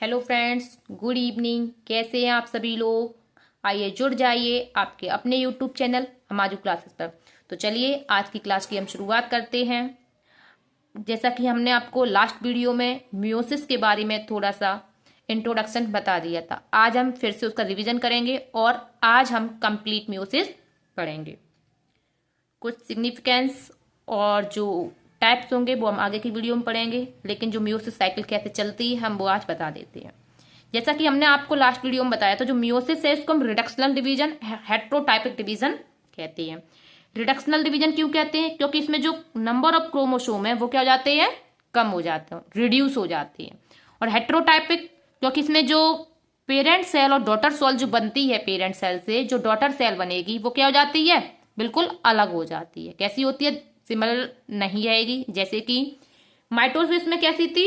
Hello friends, good evening. कैसे हैं आप सभी लोग? आइए जुड़ जाइए आपके अपने यूट्यूब चैनल हमाजू क्लासेस पर। तो चलिए आज की क्लास की हम शुरुआत करते हैं। जैसा कि हमने आपको लास्ट वीडियो में मियोसिस के बारे में थोड़ा सा इंट्रोडक्शन बता दिया था, आज हम फिर से उसका रिवीजन करेंगे और आज हम कंप्लीट मियोसिस पढ़ेंगे। कुछ सिग्निफिकेंस और जो टाइप्स होंगे वो हम आगे की वीडियो में पढ़ेंगे, लेकिन जो मियोसिस साइकिल कैसे चलती है हम वो आज बता देते हैं। जैसा कि हमने आपको लास्ट वीडियो में बताया था, जो मियोसिस है इसको हम रिडक्शनल डिवीजन, हेट्रोटाइपिक डिवीजन कहते हैं। रिडक्शनल डिवीजन क्यों कहते हैं? क्योंकि इसमें जो नंबर ऑफ क्रोमोसोम है वो क्या हो जाते हैं, कम हो जाते हैं, रिड्यूस हो जाते हैं। और हेट्रोटाइपिक क्योंकि इसमें जो पेरेंट सेल और डॉटर सेल जो बनती है, पेरेंट सेल से जो डॉटर सेल बनेगी वो क्या हो जाती है, बिल्कुल अलग हो जाती है। कैसी होती है? सिमिलर नहीं रहेगी। जैसे कि माइटोसिस में कैसी थी,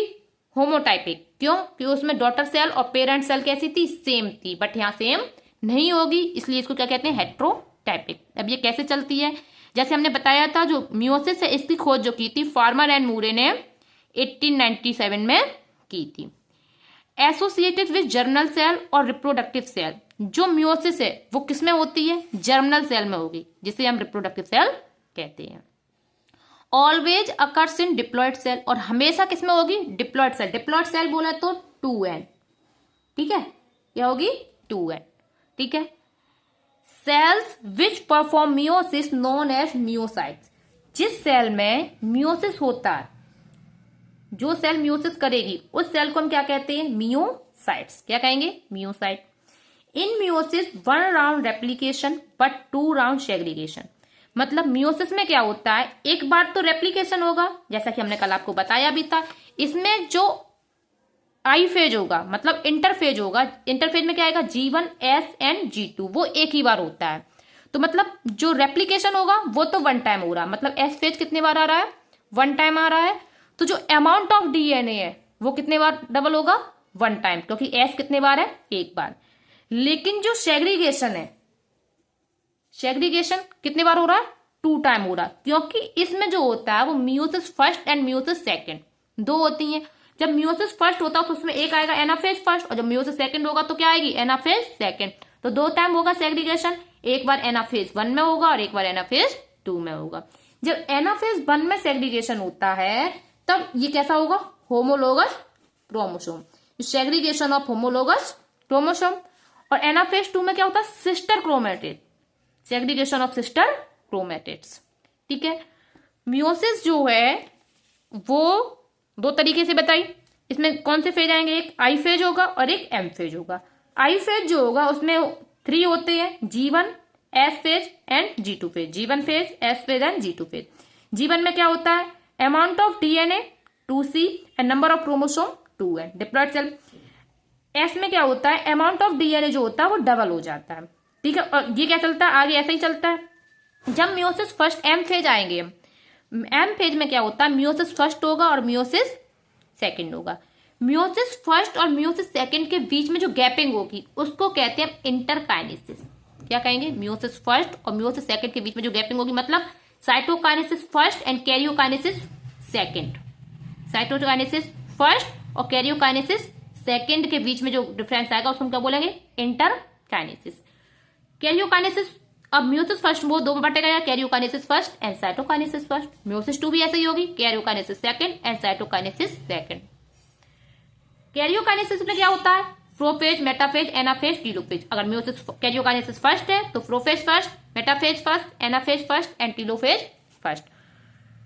होमोटाइपिक। क्यों? कि उसमें डॉटर सेल और पेरेंट सेल कैसी थी, सेम थी। बट यहाँ सेम नहीं होगी, इसलिए इसको क्या कहते हैं, हेट्रोटाइपिक। अब ये कैसे चलती है? जैसे हमने बताया था, जो मियोसिस है इसकी खोज जो की थी फार्मर एंड मूरे ने 1897 में की थी। एसोसिएटेड विद जर्मिनल सेल और रिप्रोडक्टिव सेल। जो मियोसिस है वो किसमें होती है, जर्मिनल सेल में होगी, जिसे हम रिप्रोडक्टिव सेल कहते हैं। Always occurs in diploid cell, और हमेशा किसमें होगी, डिप्लॉयड सेल। डिप्लॉयड सेल बोला तो 2n, ठीक है, क्या होगी 2n, ठीक है। Cells which perform meiosis known as meiocytes. जिस सेल में मियोसिस होता है, जो सेल मियोसिस करेगी उस सेल को हम क्या कहते हैं, मियोसाइट्स। क्या कहेंगे, meiocyte. In meiosis 1 round replication but 2 round segregation. मतलब मियोसिस में क्या होता है, एक बार तो रेप्लीकेशन होगा, जैसा कि हमने कल आपको बताया भी था। इसमें जो आई फेज होगा, मतलब इंटरफेज होगा। इंटरफेज में क्या आएगा, G1 S एंड G2, वो एक ही बार होता है। तो मतलब जो रेप्लीकेशन होगा वो तो 1 टाइम हो रहा है, मतलब एस फेज कितने बार आ रहा है, 1 टाइम आ रहा है। तो जो अमाउंट ऑफ डीएनए है वो कितने बार डबल होगा, 1 टाइम, क्योंकि एस कितने बार है, एक बार। लेकिन जो सेग्रीगेशन है, सेग्रीगेशन कितने बार हो रहा है, 2 टाइम हो रहा है, क्योंकि इसमें जो होता है वो meiosis first and meiosis second दो होती हैं। जब मियोसिस फर्स्ट होता है तो उसमें एक आएगा एनाफेज फर्स्ट, और जब मियोसिस सेकंड होगा तो क्या आएगी, एनाफेज सेकंड। तो 2 टाइम होगा सेग्रीगेशन, एक बार एनाफेज 1 में होगा और एक बार एनाफेज 2 में होगा। जब एनाफेज 1 में सेग्रीगेशन होता है तब ये कैसा होगा, homologous chromosome, segregation of homologous chromosome. और एनाफेज 2 में क्या होता है, sister chromatid, segregation of sister chromatids, ठीक है। मियोसिस जो है वो 2 तरीके से बताई। इसमें कौन से फेज आएंगे, एक आई फेज होगा और एक एम फेज होगा। आई फेज जो होगा उसमें 3 होते हैं, G1 S phase and G2 phase. G1 phase, S phase and G2 phase. G1 में क्या होता है, amount of DNA 2C and number of chromosome 2n, diploid cell. S में क्या होता है, अमाउंट ऑफ डीएनए जो होता है वो डबल हो जाता है, ठीक है। और ये क्या चलता है, आगे ऐसा ही चलता है। जब मियोसिस फर्स्ट एम फेज आएंगे, एम फेज में क्या होता है, मियोसिस फर्स्ट होगा और मियोसिस सेकंड होगा। मियोसिस फर्स्ट और मियोसिस सेकंड के बीच में जो गैपिंग होगी उसको कहते हैं इंटरकाइनेसिस। क्या कहेंगे, मियोसिस फर्स्ट और मियोसिस सेकंड के बीच में जो गैपिंग होगी, मतलब cytokinesis first and karyokinesis second. Cytokinesis first और कैरियोकाइनेसिस सेकंड के बीच में जो डिफरेंस आएगा उसको हम क्या बोलेंगे, इंटरकाइनेसिस। कैरियोकाइनेसिस, अब मियोसिस फर्स्ट वो 2 में बटेगा, या karyokinesis first and cytokinesis first. Meiosis 2 भी ऐसे ही होगी, karyokinesis second and cytokinesis second. Karyokinesis में क्या होता है, प्रोफेज, मेटाफेज, एनाफेज, टीलोफेज। अगर मियोसिस कैरियोकाइनेसिस फर्स्ट है तो prophase first, metaphase first, anaphase first and telophase first.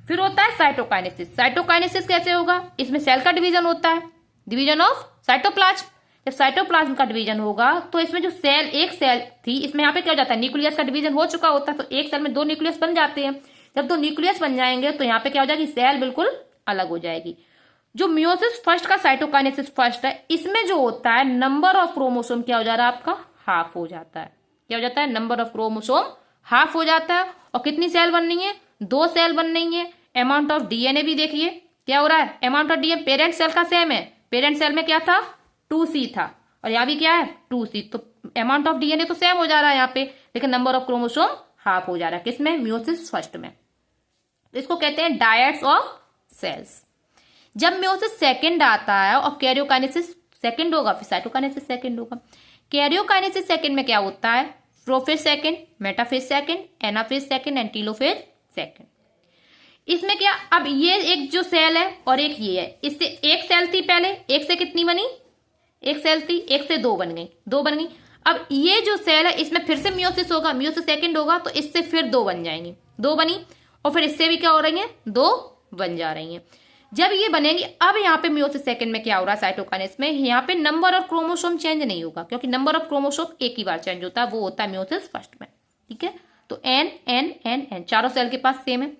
फिर होता है साइटोकाइनेसिस। साइटोकाइनेसिस कैसे होगा, इसमें सेल का डिवीजन होता है, डिवीजन ऑफ साइटोप्लाज्म। जब साइटोप्लाज्म का डिवीजन होगा तो इसमें जो सेल, एक सेल थी, इसमें यहाँ पे क्या हो जाता है, न्यूक्लियस का डिवीजन हो चुका होता है, तो एक सेल में 2 न्यूक्लियस बन जाते हैं। जब 2 न्यूक्लियस बन जाएंगे तो यहाँ पे क्या हो जाएगी, सेल बिल्कुल अलग हो जाएगी। जो मियोसिस फर्स्ट का साइटोकाइनेसिस फर्स्ट है, इसमें जो होता है नंबर ऑफ क्रोमोसोम क्या हो जा रहा है, आपका हाफ हो जाता है। क्या हो जाता है, नंबर ऑफ क्रोमोसोम हाफ हो जाता है। और कितनी सेल बननी है, 2 सेल बननी है। अमाउंट ऑफ डीएनए भी देखिए क्या हो रहा है, amount of DNA parent cell का सेम है, पेरेंट सेल में क्या था, 2C था, और यहाँ भी क्या है, 2C। तो अमाउंट ऑफ डीएनए तो सेम हो जा रहा है यहाँ पे, लेकिन नंबर ऑफ क्रोमोसोम हाफ हो जा रहा है, किसमें, मियोसिस फर्स्ट में। तो इसको कहते हैं डायट्स ऑफ सेल्स। जब मियोसिस सेकंड आता है और कैरियोकाइनेसिस सेकंड होगा, फिर साइटोकाइनेसिस सेकंड होगा। कैरियोकाइनेसिस सेकंड में क्या होता है, prophase second, metaphase second, anaphase second and telophase second. इसमें क्या, अब ये एक जो सेल है और एक ये है, इससे एक सेल थी पहले, एक से कितनी बनी, एक सेल थी, एक से दो बन गई, दो बन गई। अब ये जो सेल है इसमें फिर से मियोसिस होगा, मियोसिस सेकंड होगा तो इससे फिर दो बन जाएंगी, दो बनी, और फिर इससे भी क्या हो रही है, दो बन जा रही हैं। जब ये बनेगी, अब यहाँ पे मियोसिस सेकंड में क्या हो रहा है साइटोकाइनेसिस में, यहाँ पे नंबर ऑफ क्रोमोसोम चेंज नहीं होगा, क्योंकि नंबर ऑफ क्रोमोसोम एक ही बार चेंज होता है, वो होता है मियोसिस फर्स्ट में। ठीक है, तो एन एन एन एन चारों सेल के पास सेम है।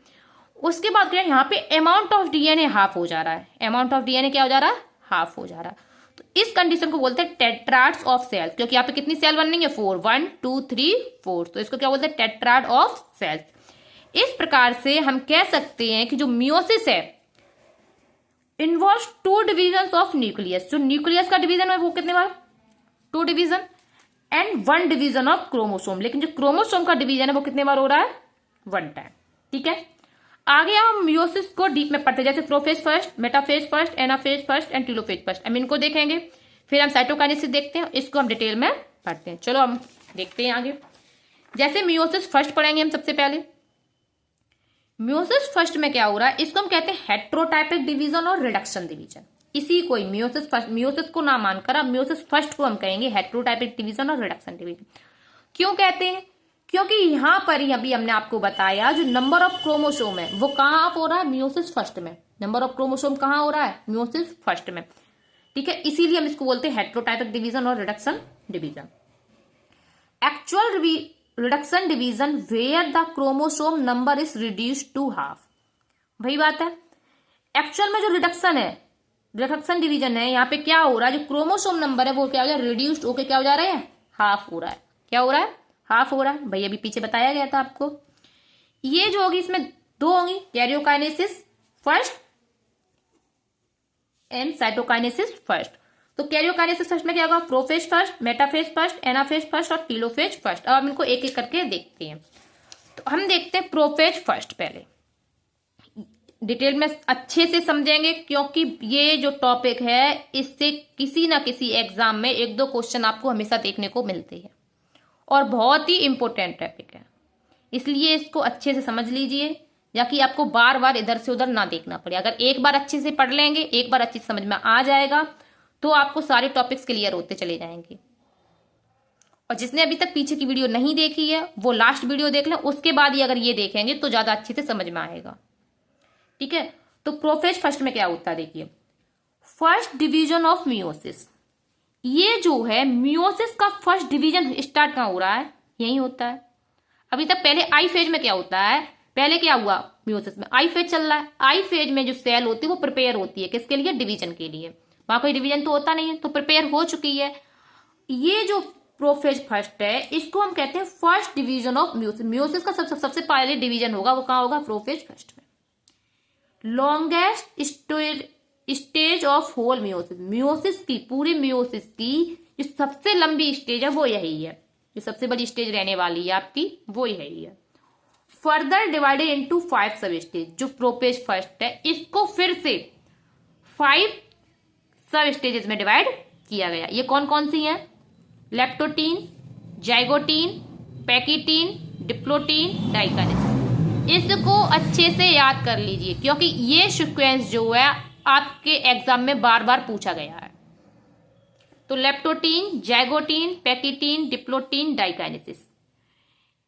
उसके बाद क्या, यहाँ पे अमाउंट ऑफ डीएनए हाफ हो जा रहा है, अमाउंट ऑफ डीएनए क्या हो जा रहा है, हाफ हो जा रहा है। तो इस कंडीशन को बोलते हैं टेट्राड्स ऑफ सेल्स, क्योंकि यहाँ पे कितनी सेल बन रही है, 4, 1 2 3 4, तो इसको क्या बोलते हैं, टेट्राड ऑफ सेल्स। इस प्रकार से हम कह सकते हैं कि जो मियोसिस है इन्वॉल्व्स 2 डिविजन ऑफ न्यूक्लियस, जो न्यूक्लियस का डिवीजन है वो कितने बार, 2 division, and 1 division of chromosome, लेकिन जो क्रोमोसोम का डिवीजन है वो कितने बार हो रहा है, 1 टाइम। ठीक है, आगे हम मियोसिस को डीप में पढ़ते हैं, जैसे prophase first, metaphase first, anaphase first and telophase first, हम इनको देखेंगे। फिर हम साइटोकाइनेसिस देखते हैं, इसको हम डिटेल में पढ़ते हैं। चलो हम देखते हैं आगे। जैसे मियोसिस फर्स्ट पढ़ेंगे हम सबसे पहले। मियोसिस फर्स्ट में क्या हो रहा है, इसको हम कहते हैं हेट्रोटाइपिक डिवीजन और रिडक्शन डिवीजन। इसी को ही मियोसिस फर्स्ट, मियोसिस को ना मानकर अब मियोसिस फर्स्ट को हम कहेंगे हेट्रोटाइपिक डिवीजन और रिडक्शन डिवीजन। क्यों कहते हैं, क्योंकि यहां पर ही अभी हमने आपको बताया जो नंबर ऑफ क्रोमोसोम है वो कहां हो रहा है, मियोसिस फर्स्ट में। नंबर ऑफ क्रोमोसोम कहां हो रहा है, मियोसिस फर्स्ट में। ठीक है, इसीलिए हम इसको बोलते हैं हेट्रोटाइपिक डिवीजन और reduction division. Actual reduction division where the chromosome number is reduced to half. वही बात है, एक्चुअल में जो रिडक्शन है, रिडक्शन डिवीजन है, यहाँ पे क्या हो रहा है, जो क्रोमोसोम नंबर है वो क्या हो गया, रिड्यूस्ड होकर क्या हो जा रहा है, हाफ हो रहा है। क्या हो रहा है, हाफ हो रहा है। भाई अभी पीछे बताया गया था आपको। ये जो होगी इसमें 2 होंगी, karyokinesis first and cytokinesis first. तो कैरियोकाइनेसिस फर्स्ट में क्या होगा, prophase first, metaphase first, anaphase first और टीलोफेज फर्स्ट। अब हम इनको एक एक करके देखते हैं। तो हम देखते हैं प्रोफेज फर्स्ट, पहले डिटेल में अच्छे से समझेंगे, क्योंकि ये जो टॉपिक है इससे किसी ना किसी एग्जाम में 1-2 क्वेश्चन आपको हमेशा देखने को मिलते हैं और बहुत ही इंपॉर्टेंट टॉपिक है, इसलिए इसको अच्छे से समझ लीजिए, या कि आपको बार बार इधर से उधर ना देखना पड़े। अगर एक बार अच्छे से पढ़ लेंगे, एक बार अच्छे से समझ में आ जाएगा, तो आपको सारे टॉपिक्स क्लियर होते चले जाएंगे। और जिसने अभी तक पीछे की वीडियो नहीं देखी है वो लास्ट वीडियो देख लें, उसके बाद ही अगर ये देखेंगे तो ज्यादा अच्छे से समझ में आएगा। ठीक है, तो प्रोफेज फर्स्ट में क्या होता है, देखिए फर्स्ट डिवीजन ऑफ मियोसिस। ये जो है मियोसिस का फर्स्ट डिवीजन स्टार्ट कहां हो रहा है, यही होता है। अभी तक पहले आई फेज में क्या होता है, पहले क्या हुआ मियोसिस में, आई फेज चल रहा है। आई फेज में जो सेल होती है वो प्रिपेयर होती है किसके लिए, डिवीजन के लिए। वहां कोई डिवीजन तो होता नहीं है, तो प्रिपेयर हो चुकी है। ये जो प्रोफेज फर्स्ट है इसको हम कहते हैं first division of meiosis. Meiosis का सबसे पहले डिवीजन होगा वो कहां होगा, प्रोफेज फर्स्ट में। Longest stage of whole meiosis, meiosis की, पूरी मियोसिस की जो सबसे लंबी स्टेज है वो यही है, जो सबसे बड़ी स्टेज रहने वाली है आपकी वो यही है। फर्दर डिवाइडेड इनटू 5 सब स्टेज। जो प्रोफेज फर्स्ट है इसको फिर से 5 सब स्टेजेस में डिवाइड किया गया। ये कौन कौन सी हैं, लेप्टोटीन, जाइगोटीन, पैकिटीन, डिप्लोटीन, डाइकाइनेसिस। इसको अच्छे से याद कर लीजिए, क्योंकि ये सीक्वेंस जो है आपके एग्जाम में बार बार पूछा गया है। तो लेप्टोटीन, जाइगोटीन, पैकिटीन, डिप्लोटीन, डाइकाइनेसिस,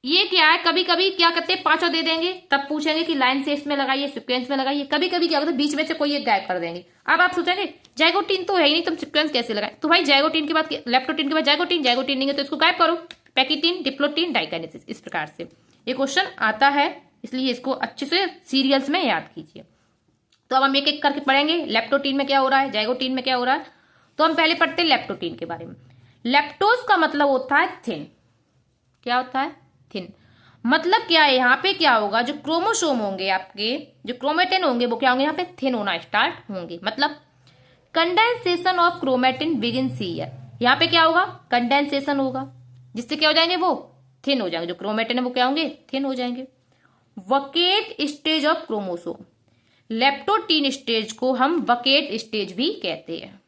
ये क्या है, कभी कभी क्या करते हैं 5 दे देंगे, तब पूछेंगे कि लाइन से इसमें लगाइए, सीक्वेंस में लगाइए। कभी कभी क्या होता है बीच में से कोई एक गायब कर देंगे। अब आप सोचेंगे जाइगोटीन तो है ही नहीं, तुम सीक्वेंस कैसे लगाए, तो भाई जाइगोटीन के बाद लेप्टोटीन के बाद जाइगोटीन, जाइगोटीन नहीं है तो इसको गायब करो, पैकिटीन, डिप्लोटीन, डाइकाइनेसिस। इस प्रकार से ये क्वेश्चन आता है, इसलिए इसको अच्छे से सीरियल्स में याद कीजिए। तो अब हम एक एक करके पढ़ेंगे, लेप्टोटीन में क्या हो रहा है, जाइगोटीन में क्या हो रहा है। तो हम पहले पढ़ते हैं लेप्टोटीन के बारे में। लेप्टोज का मतलब होता है थिन। क्या होता है, थिन। मतलब क्या है, यहाँ पे क्या होगा, जो क्रोमोसोम होंगे आपके, जो क्रोमेटिन होंगे वो क्या होंगे, यहाँ पे थिन होना स्टार्ट होंगे। मतलब condensation of chromatin begins here. यहाँ पे क्या होगा, कंडेंसेशन होगा, जिससे क्या हो जाएंगे, वो थिन हो जाएंगे। जो क्रोमेटिन है वो क्या होंगे, थिन हो जाएंगे। Vacate stage of chromosome, leptotene stage को हम वकेट स्टेज भी कहते हैं।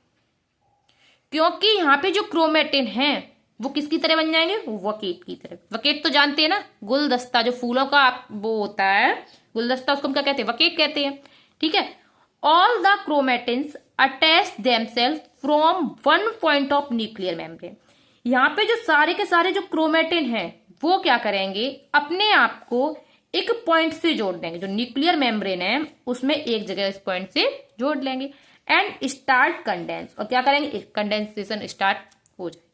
क्योंकि यहाँ पे जो क्रोमेटिन है वो किसकी तरह बन जाएंगे, वकेट की तरह। वकेट तो जानते हैं ना, गुलदस्ता, जो फूलों का वो होता है गुलदस्ता, उसको हम क्या कहते हैं, वकेट कहते हैं। ठीक है। All the chromatins attach themselves from one point of nuclear membrane. यहाँ पे जो सारे के सारे जो क्रोमेटिन है वो क्या करेंगे, अपने आप को एक पॉइंट से जोड़ देंगे, जो न्यूक्लियर मेम्ब्रेन है उसमें एक जगह इस पॉइंट से जोड़ लेंगे एंड स्टार्ट कंडेंस, और क्या करेंगे, कंडेंसेशन स्टार्ट हो जाएगा।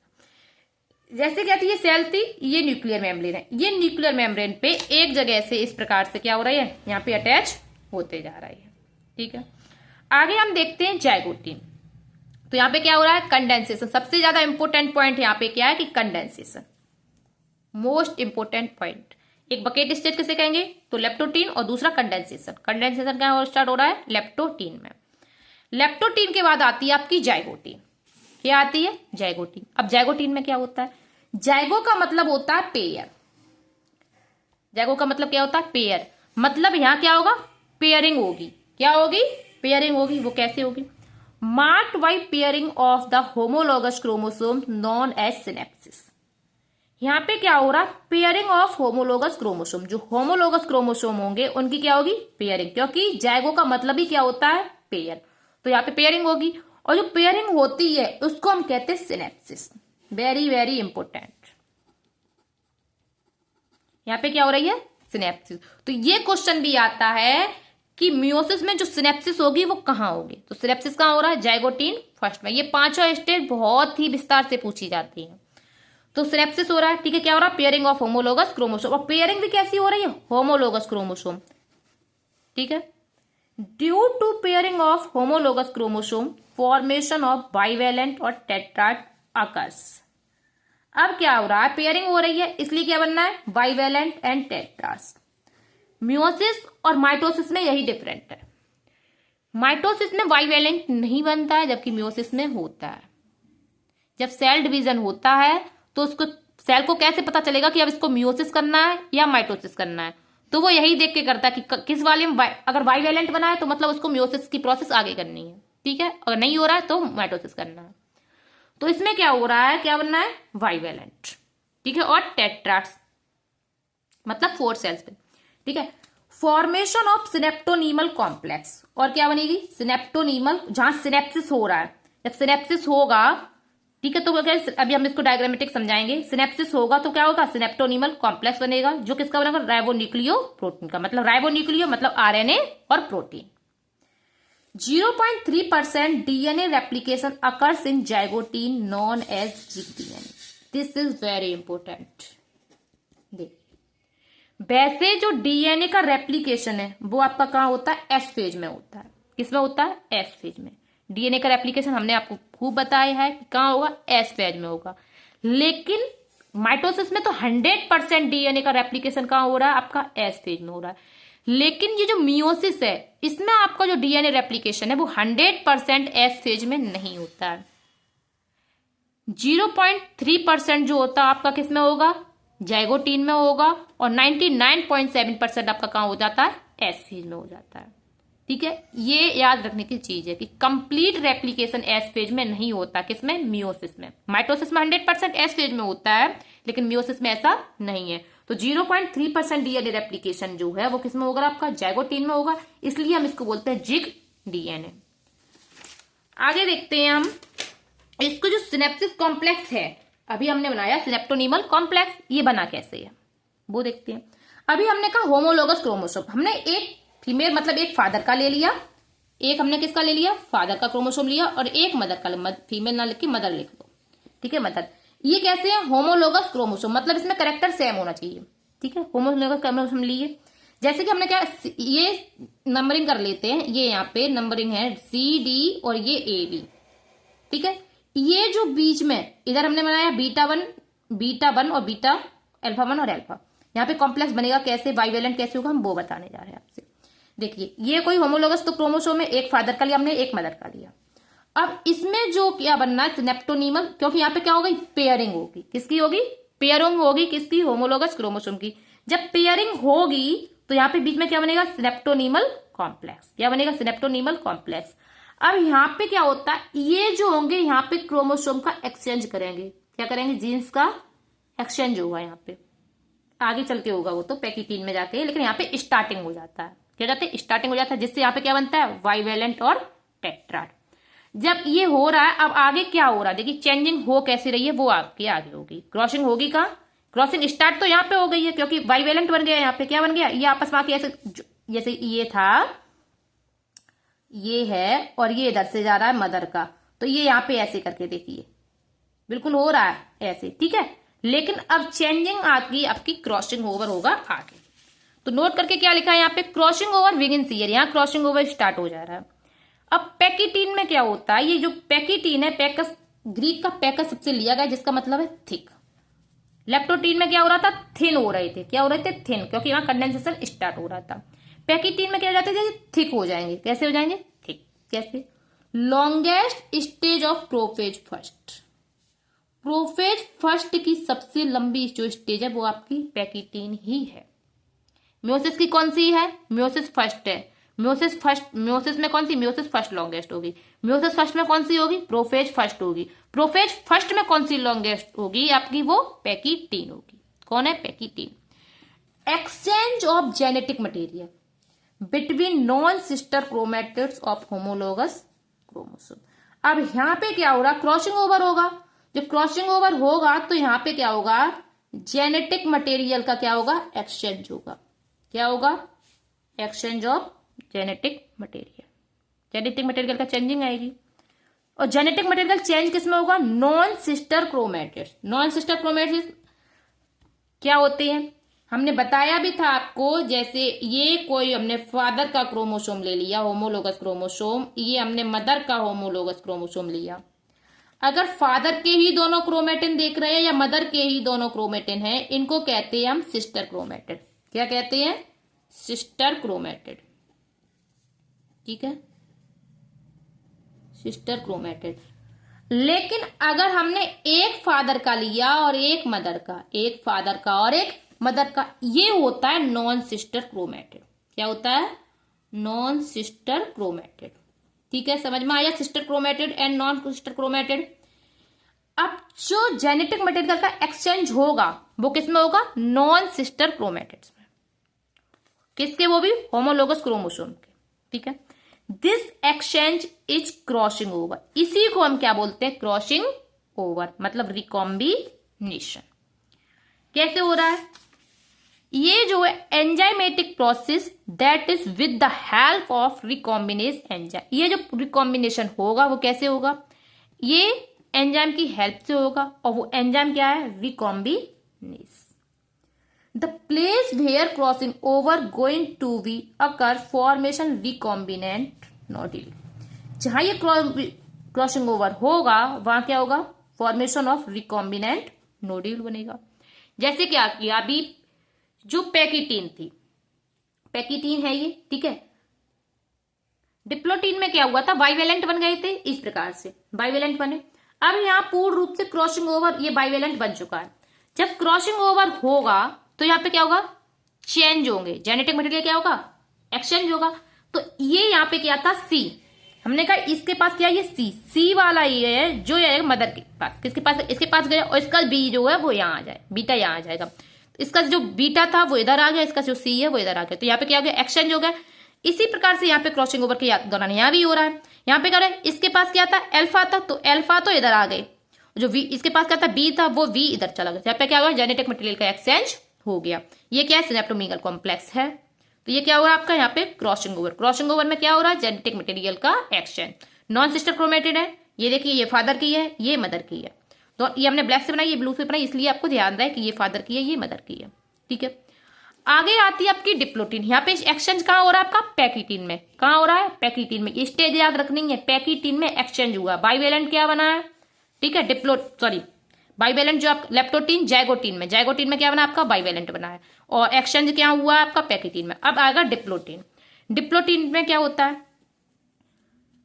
जैसे क्या थी, ये सेल थी, ये न्यूक्लियर मेम्ब्रेन है, ये न्यूक्लियर मेम्ब्रेन पे एक जगह से इस प्रकार से क्या हो रहा है, यहाँ पे अटैच होते जा रहा है। ठीक है। आगे हम देखते हैं जाइगोटीन। तो यहाँ पे क्या हो रहा है, कंडेंसेशन। सबसे ज्यादा इंपोर्टेंट पॉइंट यहाँ पे क्या है कि कंडेंसेशन, मोस्ट इंपोर्टेंट पॉइंट। एक बकेट स्टेज किसे कहेंगे, तो लेप्टोटीन, और दूसरा कंडेंसेशन। कंडेंसेशन क्या स्टार्ट हो रहा है, लेप्टोटीन में। लेप्टोटीन के बाद आती है आपकी जाइगोटीन। क्या आती है, जाइगोटीन। अब जाइगोटीन में क्या होता है, जाइगो का मतलब होता है पेयर। जाइगो का मतलब क्या होता है, पेयर। मतलब यहां क्या होगा, पेयरिंग होगी। क्या होगी, पेयरिंग होगी। वो कैसे होगी, marked by pairing of the homologous chromosome known as synapsis. यहाँ पे क्या हो रहा है, पेयरिंग ऑफ होमोलोगस क्रोमोसोम। जो होमोलोगस क्रोमोसोम होंगे उनकी क्या होगी, पेयरिंग, क्योंकि जाइगो का मतलब ही क्या होता है, पेयर। तो यहाँ पे पेयरिंग होगी, और जो पेयरिंग होती है उसको हम कहते हैं सिनेप्सिस। Very very important. यहाँ पे क्या हो रही है, सिनेप्सिस। तो ये क्वेश्चन भी आता है कि मियोसिस में जो सिनेप्सिस होगी वो कहाँ होगी। तो सिनेप्सिस कहाँ हो रहा है, जाइगोटीन फर्स्ट में। ये पांचों स्टेज बहुत ही विस्तार से पूछी जाती है। तो सिनेप्सिस हो रहा है। ठीक है। क्या हो रहा है, पेयरिंग ऑफ होमोलोगस क्रोमोसोम। और पेयरिंग भी कैसी हो रही है, होमोलोगस क्रोमोसोम। ठीक है। Due to pairing of homologous chromosome formation of bivalent और टेट्राड अकर्स। अब क्या हो रहा है, पेयरिंग हो रही है, इसलिए क्या बनना है, बाइवेलेंट एंड टेट्रास। मियोसिस और माइटोसिस में यही डिफरेंट है। माइटोसिस में बाइवेलेंट नहीं बनता है, जबकि मियोसिस में होता है। जब सेल डिवीजन होता है तो उसको, सेल को कैसे पता चलेगा कि अब इसको मियोसिस करना है या माइटोसिस करना है, तो वो यही देख के करता है कि किस वाले में अगर बाइवेलेंट बना है तो मतलब उसको मियोसिस की प्रोसेस आगे करनी है। ठीक है। अगर नहीं हो रहा है तो माइटोसिस करना है। तो इसमें क्या हो रहा है, क्या बनना है, बाइवेलेंट। ठीक है। और टेट्रास मतलब 4 सेल्स पे। ठीक है। फॉर्मेशन ऑफ सिनेप्टोनीमल कॉम्प्लेक्स, और क्या बनेगी, सिनेप्टोनीमल, जहां सिनेप्सिस हो रहा है। जब सिनेप्सिस होगा, ठीक है, तो अभी हम इसको डायग्रामेटिक समझाएंगे। सिनेप्सिस होगा तो क्या होगा, सिनेप्टोनीमल कॉम्प्लेक्स बनेगा, जो किसका बनेगा, राइबोन्यूक्लियो प्रोटीन का। मतलब राइबोन्यूक्लियो मतलब आरएनए और protein. 0.3% DNA replication occurs in zygotene non as जिगडीएनए। This is very important. देखिए, वैसे जो डीएनए का रेप्लिकेशन है वो आपका कहाँ होता है, एस फेज में होता है। किसमें होता है, एस फेज में। डीएनए का रेप्लिकेशन हमने आपको खूब बताया है कि कहाँ होगा, एस फेज में होगा। लेकिन माइटोसिस में तो 100% डीएनए का रेप्लिकेशन कहाँ हो रहा है, आपका एस फेज में हो रहा है। लेकिन ये जो मियोसिस है, इसमें आपका जो डीएनए रेप्लिकेशन है वो 100% एस फेज में नहीं होता है। 0.3% जो होता है आपका किसमें होगा, जाइगोटीन में होगा, और 99.7% आपका कहाँ हो जाता है, एस फेज में हो जाता है। ठीक है। ये याद रखने की चीज है कि कंप्लीट रेप्लिकेशन एस फेज में नहीं होता, किसमें, मियोसिस में। माइटोसिस में 100% एस फेज में होता है, लेकिन मियोसिस में ऐसा नहीं है। तो 0.3% डीएनए रेप्लिकेशन जो है वो किसमें होगा, आपका जाइगोटीन में होगा, इसलिए हम इसको बोलते हैं जिग डीएनए। आगे देखते हैं हम इसको, जो सिनेप्सिस कॉम्प्लेक्स है अभी हमने बनाया सिनेप्टोनीमल कॉम्प्लेक्स, ये बना कैसे है वो देखते हैं। अभी हमने कहा होमोलोगस क्रोमोसोम, हमने एक फीमेल मतलब एक फादर का ले लिया, एक हमने किसका ले लिया, फादर का क्रोमोसोम लिया, और एक मदर का, फीमेल ना लिख के मदर लिख लो। ठीक है, मदर। ये कैसे है, होमोलोगस क्रोमोसोम, मतलब इसमें कैरेक्टर सेम होना चाहिए। ठीक है। होमोलोगस क्रोमोसोम लिए, जैसे कि हमने क्या, ये नंबरिंग कर लेते हैं, ये यहाँ पे नंबरिंग है सी डी और ये ए बी। ठीक है। ये जो बीच में इधर हमने बनाया बीटा वन और बीटा अल्फा 1 और अल्फा, यहाँ पे कॉम्प्लेक्स बनेगा कैसे, बाइवेलेंट कैसे होगा, हम वो बताने जा रहे हैं आपसे। देखिए, ये कोई होमोलोगस तो क्रोमोसोम है, एक फादर का लिया हमने, एक मदर का लिया। अब इसमें जो क्या बनना है, सिनेप्टोनीमल, क्योंकि यहाँ पे क्या होगी, पेयरिंग होगी। किसकी होगी, पेयरिंग होगी, किसकी, होमोलोगस क्रोमोसोम की। जब पेयरिंग होगी तो यहाँ पे बीच में क्या बनेगा, सिनेप्टोनीमल कॉम्प्लेक्स। क्या बनेगा, सिनेप्टोनीमल कॉम्प्लेक्स। अब यहाँ पे क्या होता है, ये जो होंगे यहाँ पे क्रोमोसोम का एक्सचेंज करेंगे। क्या करेंगे, जीन्स का एक्सचेंज होगा यहाँ पे, आगे चल के होगा वो तो पैकिटीन में जाके, लेकिन यहाँ पे स्टार्टिंग हो जाता है। क्या जाते हैं, स्टार्टिंग हो जाता है, जिससे यहाँ पे क्या बनता है, बाइवेलेंट और टेट्राड। जब ये हो रहा है, अब आगे क्या हो रहा है, देखिए चेंजिंग हो कैसे रही है वो आपके आगे होगी। क्रॉसिंग होगी कहाँ, क्रॉसिंग स्टार्ट तो यहाँ पे हो गई है, क्योंकि बाइवेलेंट बन गया। यहाँ पे क्या बन गया, ये आपस में आके ऐसे, जैसे ये था, ये है और ये इधर से जा रहा है मदर का, तो ये यहाँ पे ऐसे करके देखिए बिल्कुल हो रहा है ऐसे, ठीक है। लेकिन अब चेंजिंग आती आपकी क्रॉसिंग ओवर होगा आगे। तो नोट करके क्या लिखा है यहाँ पे, क्रॉसिंग ओवर बिगिंस हियर, यहाँ क्रॉसिंग ओवर स्टार्ट हो जा रहा है। अब पैकिटीन में क्या होता है, ये जो पैकिटीन है, पैकस ग्रीक का पैकस सबसे लिया गया, जिसका मतलब है थिक। लेप्टोटीन में क्या हो रहा था, थिन हो रहे थे। क्या हो रहे थे, थिन, क्योंकि यहाँ कंडेंसेशन स्टार्ट हो रहा था। पैकिटीन में क्या हो जाते थे, थिक हो जाएंगे। कैसे हो जाएंगे, थिक। कैसे, longest stage of prophase first, prophase first की सबसे लंबी जो स्टेज है वो आपकी पैकिटीन ही है। म्योसिस की कौन सी है, म्योसिस फर्स्ट है। म्योसिस फर्स्ट, म्योसिस में कौन सी, म्योसिस फर्स्ट लॉन्गेस्ट होगी। म्योसिस फर्स्ट में कौन सी होगी, प्रोफेज फर्स्ट होगी। प्रोफेज फर्स्ट में कौन सी लॉन्गेस्ट होगी आपकी, वो पैकिटीन होगी। कौन है, pachytene. Exchange of genetic material between non sister chromatids of homologous chromosome. अब यहां पे क्या हो रहा, क्रॉसिंग ओवर होगा। जब क्रॉसिंग ओवर होगा तो यहां पे क्या होगा, जेनेटिक मटेरियल का क्या होगा, एक्सचेंज होगा। क्या होगा, exchange of genetic material. Genetic material का चेंजिंग आएगी। और जेनेटिक मटेरियल चेंज किसमें होगा, non sister chromatids. Non sister chromatids क्या होते हैं, हमने बताया भी था आपको। जैसे ये कोई हमने फादर का क्रोमोसोम ले लिया, होमोलोगस क्रोमोसोम, ये हमने मदर का होमोलोगस क्रोमोसोम लिया। अगर फादर के ही दोनों क्रोमेटिन देख रहे हैं या मदर के ही दोनों क्रोमेटिन हैं, इनको कहते हैं हम सिस्टर क्रोमेटिड। क्या कहते हैं, सिस्टर क्रोमेटिड, ठीक है, सिस्टर क्रोमेटिड। लेकिन अगर हमने एक फादर का लिया और एक मदर का, एक फादर का और एक मदर का, ये होता है नॉन सिस्टर क्रोमेटिड। क्या होता है, नॉन सिस्टर क्रोमेटिड। ठीक है, समझ में आया, sister chromatid and non sister chromatid. अब जो जेनेटिक मटेरियल का एक्सचेंज होगा वो किसमें होगा, नॉन सिस्टर क्रोमेटिड्स में। किसके, वो भी होमोलोगस क्रोमोसोम के, ठीक है। This exchange is crossing over, इसी को हम क्या बोलते हैं, क्रॉसिंग ओवर, मतलब रिकॉम्बिनेशन। कैसे हो रहा है, ये जो है enzymatic process that is with the help of recombinase enzyme. ये जो रिकॉम्बिनेशन होगा वो कैसे होगा, ये एंजाइम की हेल्प से होगा। और वो एंजाइम क्या है, recombinase. The place where crossing over going to be occur formation recombinant nodule. जहां ये क्रॉसिंग ओवर होगा वहां क्या होगा, फॉर्मेशन ऑफ रिकॉम्बिनेंट नोड्यूल बनेगा। जैसे क्या किया अभी, जो पैकिटीन थी, पैकिटीन है ये, ठीक है। डिप्लोटीन में क्या हुआ था, बाइवेलेंट बन गए थे, इस प्रकार से बाइवेलेंट बने। अब यहां पूर्ण रूप से क्रॉसिंग ओवर, ये बाइवेलेंट बन चुका है। जब क्रॉसिंग ओवर होगा तो यहां पे क्या होगा, चेंज होंगे, जेनेटिक मटेरियल क्या होगा, एक्सचेंज होगा। तो ये यहां पे क्या था, सी, हमने कहा इसके पास क्या, ये सी वाला ये है जो है मदर के पास, किसके पास, इसके पास गया, और इसका बी जो है वो यहाँ आ जाए, बीटा यहाँ आ जाएगा। इसका जो बीटा था वो इधर आ गया, इसका जो सी है वो इधर आ गया, तो यहाँ पे क्या हो गया, एक्सचेंज हो गया। इसी प्रकार से यहाँ पे क्रॉसिंग ओवर के दौरान यहाँ भी हो रहा है। यहाँ पे क्या रहा है, इसके पास क्या था, एल्फा था, तो एल्फा तो इधर आ गए, जो वी इसके पास क्या था, बी था, वो वी इधर चला गया। यहाँ पे क्या हुआ, जेनेटिक मटेरियल का एक्सचेंज हो गया। ये क्या है, सिनेप्टोमीगल कॉम्प्लेक्स है। तो ये क्या हो रहा है आपका यहाँ पे क्रॉसिंग ओवर। क्रॉसिंग ओवर में क्या हो रहा है, जेनेटिक मटेरियल का एक्सचेंज। नॉन सिस्टर क्रोमेटिड है, ये देखिए, ये फादर की है, ये मदर की है। तो ये हमने ब्लैक से बनाई, ये ब्लू से बनाई, इसलिए आपको ध्यान रहे कि ये फादर की है, ये मदर की है, ठीक है। आगे आती है आपकी डिप्लोटीन। यहाँ पे एक्सचेंज कहाँ हो रहा है आपका, पैकिटीन में। कहाँ हो रहा है, पैकिटीन में। ये स्टेज याद रखनी है, पैकिटीन में एक्सचेंज हुआ। बाइवेलेंट क्या बना है, ठीक है, बाइवेलेंट जो आप लेप्टोटीन जाइगोटीन में, जाइगोटीन में क्या बना आपका, बाइवेलेंट बना है। और एक्सचेंज क्या हुआ आपका, पैकिटीन में। अब आएगा डिप्लोटीन। डिप्लोटीन में क्या होता है,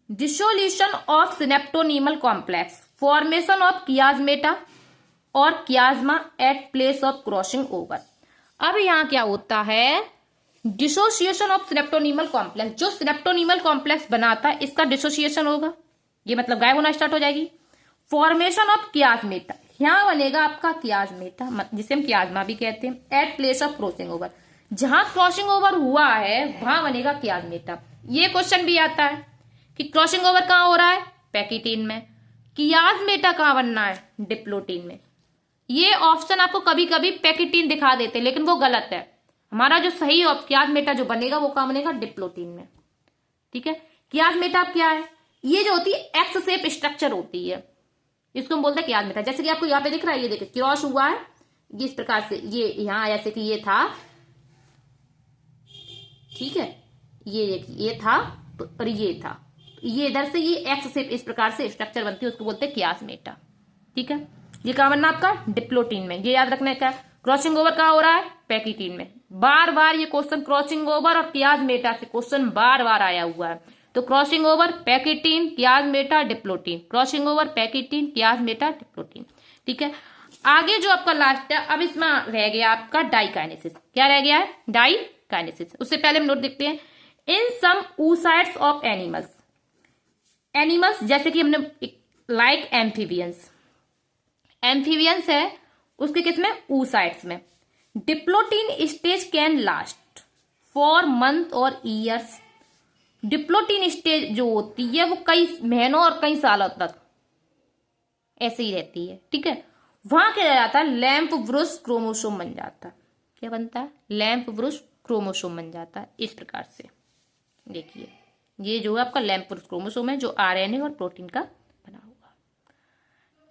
dissolution of synaptonemal complex, formation of chiasmata और chiasma at place of crossing over. अब यहां क्या होता है, डिसोसिएशन ऑफ सिनेप्टोनीमल कॉम्प्लेक्स, जो सिनेप्टोनीमल कॉम्प्लेक्स बनाता है इसका डिसोसिएशन होगा, ये मतलब गायब होना स्टार्ट हो जाएगी। फॉर्मेशन ऑफ कियास्मेटा, यहाँ बनेगा आपका कियास्मेटा, जिसे हम कियास्मा भी कहते हैं। At place of crossing over, जहां क्रॉसिंग ओवर हुआ है वहां बनेगा कियास्मेटा। ये क्वेश्चन भी आता है कि क्रॉसिंग ओवर कहाँ हो रहा है, पैकिटीन में, कियास्मेटा कहाँ बनना है, डिप्लोटीन में। ये ऑप्शन आपको कभी कभी पैकिटीन दिखा देते लेकिन वो गलत है। हमारा जो सही कियास्मेटा जो बनेगा वो कहाँ बनेगा, डिप्लोटीन में। ठीक है, कियास्मेटा क्या है, ये जो होती है एक्स शेप स्ट्रक्चर होती है, इसको हम बोलते हैं कियास्मेटा। जैसे कि आपको यहाँ पे दिख रहा है, ये देखिए क्रॉस हुआ है, ये इस प्रकार से, ये यहाँ जैसे कि ये था, ठीक है, ये देखिए ये था और ये था, ये इधर से ये एक्स शेप इस प्रकार से स्ट्रक्चर बनती है, उसको बोलते हैं कियास्मेटा। ठीक है, ये कहाँ बनना आपका, डिप्लोटीन में। ये याद रखना है, क्रॉसिंग ओवर कहाँ हो रहा है, पैकिटीन में। बार बार ये क्वेश्चन क्रॉसिंग ओवर और कियास्मेटा से क्वेश्चन बार बार आया हुआ है। तो crossing over, pachytene, chiasmata, diplotene, crossing over, pachytene, chiasmata, diplotene. ठीक है, आगे जो आपका लास्ट है, अब इसमें रह गया आपका डाइकाइनेसिस। क्या रह गया है, डाइकाइनेसिस। उससे पहले हम नोट देखते हैं, इन सम oocytes ऑफ एनिमल्स, एनिमल्स जैसे कि हमने लाइक एम्फीबियंस, एम्फीबियंस है उसके किसमें, oocytes में, diplotene stage can last for month और ईयर्स। डिप्लोटीन स्टेज जो होती है वो कई महीनों और कई सालों तक ऐसे ही रहती है। ठीक है, वहां क्या जाता है, लैंप ब्रुश क्रोमोसोम बन जाता है। क्या बनता है, लैंप ब्रुश क्रोमोसोम बन जाता है इस प्रकार से। देखिए ये जो है आपका लैंप ब्रुश क्रोमोसोम है, जो आरएनए और प्रोटीन का बना हुआ।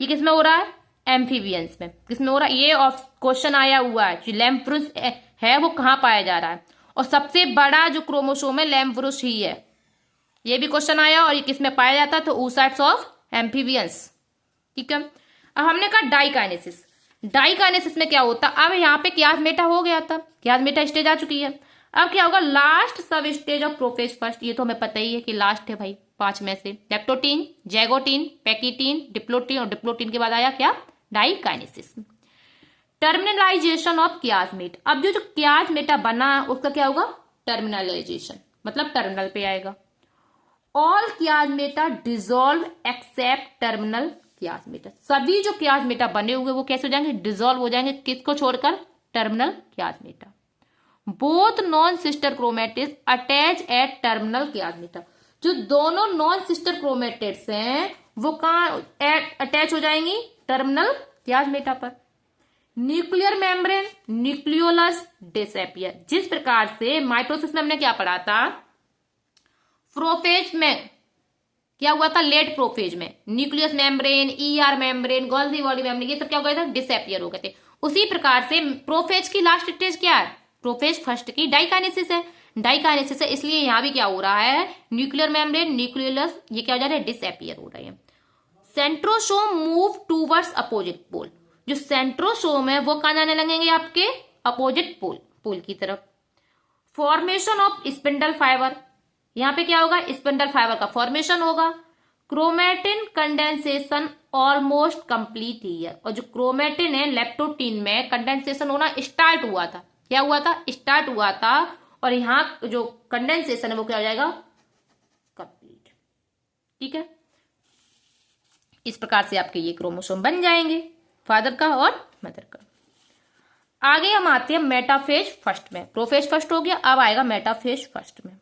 ये किसमें हो रहा है, एम्फीबियंस में। किसमें हो रहा है, ये क्वेश्चन आया हुआ है कि लैंप ब्रुश है वो कहाँ पाया जा रहा है, और सबसे बड़ा जो क्रोमोसोम है लैंप ब्रुश ही है। ये भी क्वेश्चन आया, और ये किसमें पाया जाता है, तो oocytes ऑफ एम्फीबियंस। ठीक है, अब हमने कहा डाइकाइनेसिस। डाइकाइनेसिस में क्या होता, अब यहाँ पे कियास्मेटा हो गया था, कियास्मेटा स्टेज आ चुकी है। अब क्या होगा, लास्ट सब स्टेज ऑफ प्रोफेज फर्स्ट, ये तो हमें पता ही है कि लास्ट है भाई 5 में से, लेप्टोटीन, जैगोटीन, पैकिटीन, डिप्लोटीन, और डिप्लोटीन के बाद आया क्या, डाइकाइनेसिस। टर्मिनलाइजेशन ऑफ कियास्मेटा, अब जो कियास्मेटा बना उसका क्या होगा, टर्मिनलाइजेशन, मतलब टर्मिनल पे आएगा। ऑल कियास्मेटा डिसॉल्व एक्सेप्ट टर्मिनल कियास्मेटा, सभी जो कियास्मेटा बने हुए वो कैसे हो जाएंगे, डिसॉल्व हो जाएंगे, किसको छोड़कर, terminal chiasmata. Both non sister chromatids attach at terminal chiasmata, जो दोनों नॉन सिस्टर क्रोमेटिड्स हैं वो कहाँ अटैच हो जाएंगी, टर्मिनल कियास्मेटा पर। न्यूक्लियर मेम्ब्रेन, न्यूक्लियोलस डिसअपियर, जिस प्रकार से माइटोसिस में हमने क्या पढ़ा था, प्रोफेज में क्या हुआ था, लेट प्रोफेज में nucleus membrane, ER membrane, Golgi body membrane, ये सब क्या हो गए थे, डिसअपियर हो गए थे। उसी प्रकार से प्रोफेज की लास्ट स्टेज क्या है, प्रोफेज फर्स्ट की डाइकाइनेसिस है, डाइकाइनेसिस है, इसलिए यहां भी क्या हो रहा है, न्यूक्लियर मेम्ब्रेन, न्यूक्लियोलस, ये क्या हो जा रहा है, डिसअपियर हो रहे हैं। Centrosome move towards opposite pole, जो सेंट्रोसोम है वो कहां जाने लगेंगे, आपके अपोजिट पोल की तरफ। फॉर्मेशन ऑफ स्पिंडल फाइबर, यहां पे क्या होगा, स्पिंडल फाइबर का फॉर्मेशन होगा। Chromatin condensation almost complete here, और जो क्रोमेटिन है लेप्टोटीन में कंडेंसेशन होना स्टार्ट हुआ था, क्या हुआ था, स्टार्ट हुआ था, और यहां जो कंडेंसेशन है वो क्या हो जाएगा, कंप्लीट। ठीक है, इस प्रकार से आपके ये क्रोमोसोम बन जाएंगे, फादर का और मदर का। आगे हम आते हैं मेटाफेज फर्स्ट में, प्रोफेज फर्स्ट हो गया, अब आएगा मेटाफेज फर्स्ट में।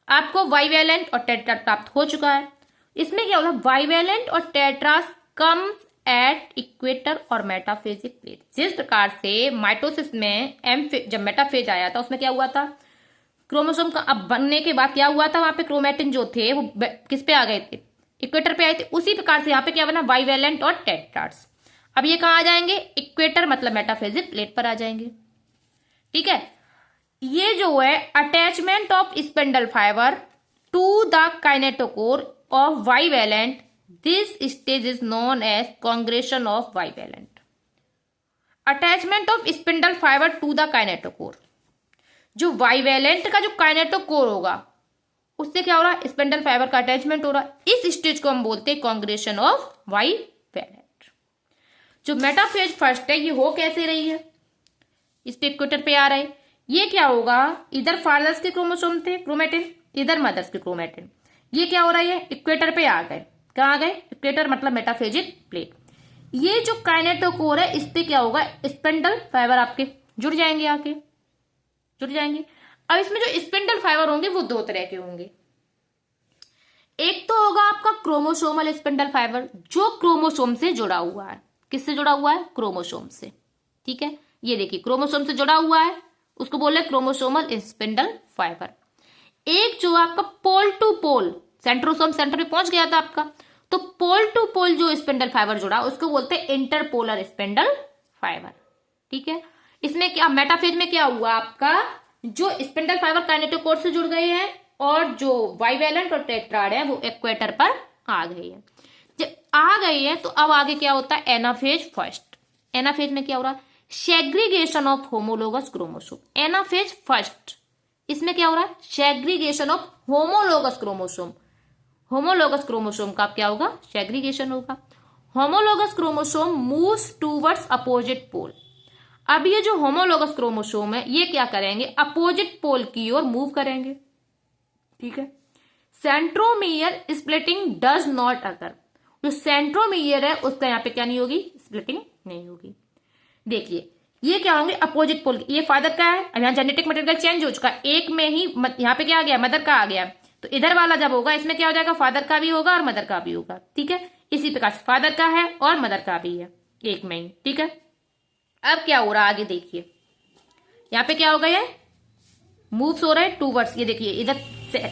आपको बाइवेलेंट और टेट्रा प्राप्त हो चुका है। इसमें क्या होगा, बाइवेलेंट और टेट्रास कम्स एट इक्वेटर और मेटाफेजिक प्लेट। जिस प्रकार से माइटोसिस में जब मेटाफेज आया था उसमें क्या हुआ था, क्रोमोसोम का अब बनने के बाद क्या हुआ था, वहां पे क्रोमेटिन जो थे वो किस पे आ गए थे, इक्वेटर पे आए थे। उसी प्रकार से यहाँ पे क्या बना, बाइवेलेंट और टेट्रास। अब ये कहाँ आ जाएंगे, इक्वेटर मतलब मेटाफेजिक प्लेट पर आ जाएंगे। ठीक है, ये जो है attachment of spindle fibre to the kinetochore of bivalent, this stage is known as congression of bivalent. Attachment of spindle fibre to the kinetochore, जो बाइवेलेंट का जो काइनेटोकोर होगा उससे क्या हो रहा है, स्पिंडल फाइबर का अटैचमेंट हो रहा है। इस स्टेज को हम बोलते हैं कांग्रेशन ऑफ बाइवेलेंट। जो मेटाफेज फर्स्ट है ये हो कैसे रही है, इस पे इक्वेटर पे आ रहा है, ये क्या होगा, इधर फादर्स के क्रोमोसोम थे क्रोमेटिन, इधर मदर्स के क्रोमेटिन। ये क्या हो रहा है, इक्वेटर पे आ गए। कहाँ आ गए, इक्वेटर मतलब मेटाफेजिक प्लेट। ये जो काइनेटोकोर है इस पे क्या होगा, स्पिंडल फाइबर आपके जुड़ जाएंगे, आके जुड़ जाएंगे। अब इसमें जो स्पिंडल फाइबर होंगे वो दो तरह के होंगे। एक तो होगा आपका क्रोमोसोमल स्पिंडल फाइबर, जो क्रोमोसोम से जुड़ा हुआ है। किससे जुड़ा हुआ है, क्रोमोसोम से। ठीक है, ये देखिए क्रोमोसोम से जुड़ा हुआ है, उसको बोले क्रोमोसोमल स्पिंडल फाइबर। एक जो आपका pole to pole, centrosome centre पे पहुंच गया था आपका, तो पोल टू पोल जो स्पिंडल फाइबर जुड़ा उसको बोलते हैं इंटरपोलर स्पिंडल फाइबर। ठीक है, इसमें क्या मेटाफेज में क्या हुआ आपका, जो स्पिंडल फाइबर काइनेटोकोर से जुड़ गए हैं और जो बाइवेलेंट और टेट्राड है वो इक्वेटर पर आ गई है। जब आ गई है तो अब आगे क्या होता है, एनाफेज फर्स्ट। एनाफेज में क्या हो रहा है, segregation of homologous chromosome. Anaphase first, इसमें क्या हो रहा है, segregation of homologous chromosome. Homologous chromosome का क्या होगा, सेग्रीगेशन होगा। Homologous chromosome moves towards opposite pole. अब ये जो होमोलोगस क्रोमोसोम है ये क्या करेंगे, अपोजिट पोल की ओर मूव करेंगे। ठीक है, centromere splitting does not occur. जो सेंट्रोमियर है उसका यहाँ पे क्या नहीं होगी, स्प्लिटिंग नहीं होगी। देखिए ये क्या होंगे, अपोजिट पोल। ये फादर का है, यहाँ जेनेटिक मटेरियल चेंज हो चुका, एक में ही यहाँ पे क्या आ गया, मदर का आ गया। तो इधर वाला जब होगा इसमें क्या हो जाएगा, फादर का भी होगा और मदर का भी होगा। ठीक है, इसी प्रकार से फादर का है और मदर का भी है एक में ही। ठीक है, अब क्या हो रहा है आगे देखिए, यहाँ पे क्या हो गया, मूव्स हो रहे हैं टूवर्ड्स। ये देखिए इधर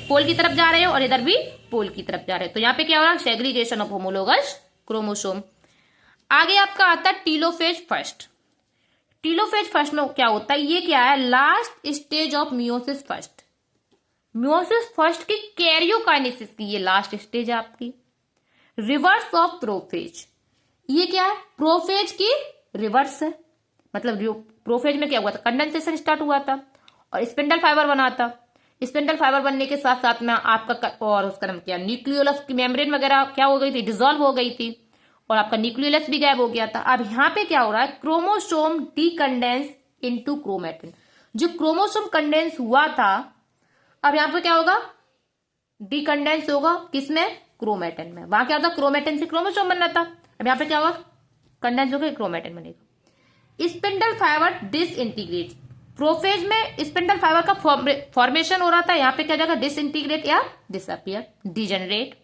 पोल की तरफ जा रहे हैं और इधर भी पोल की तरफ जा रहे हैं। तो यहाँ पे क्या हो रहा है, सेग्रीगेशन ऑफ होमोलोगस क्रोमोसोम। आगे आपका आता है टीलोफेज फर्स्ट। टीलोफेज फर्स्ट में क्या होता है, ये क्या है, last stage of meiosis first. Meiosis first की कैरियोकाइनेसिस की ये लास्ट स्टेज है आपकी। रिवर्स ऑफ प्रोफेज, ये क्या है, प्रोफेज की रिवर्स है। मतलब प्रोफेज में क्या हुआ था, कंडेंसेशन स्टार्ट हुआ था और स्पिंडल फाइबर बना था। स्पिंडल फाइबर बनने के साथ साथ में आपका और उसका नाम क्या, न्यूक्लियोलस की मेम्ब्रेन वगैरह क्या हो गई थी, डिसॉल्व हो गई थी और आपका न्यूक्लियोलस भी गायब हो गया था। अब यहाँ पे क्या हो रहा है, क्रोमोसोम डीकंडेंस इनटू क्रोमेटिन। जो क्रोमोसोम कंडेंस हुआ था अब यहाँ पे क्या होगा, डीकंडेंस होगा किसमें, क्रोमेटिन में। वहां क्या होता, क्रोमेटिन से क्रोमोसोम बनना था, अब यहाँ पे क्या होगा, कंडेंस होकर क्रोमेटिन बनेगा। Spindle fibre disintegrate. प्रोफेज में स्पिंडल फाइबर का फॉर्मेशन हो रहा था, यहाँ पे क्या जाएगा, डिसइंटीग्रेट या disappear, degenerate.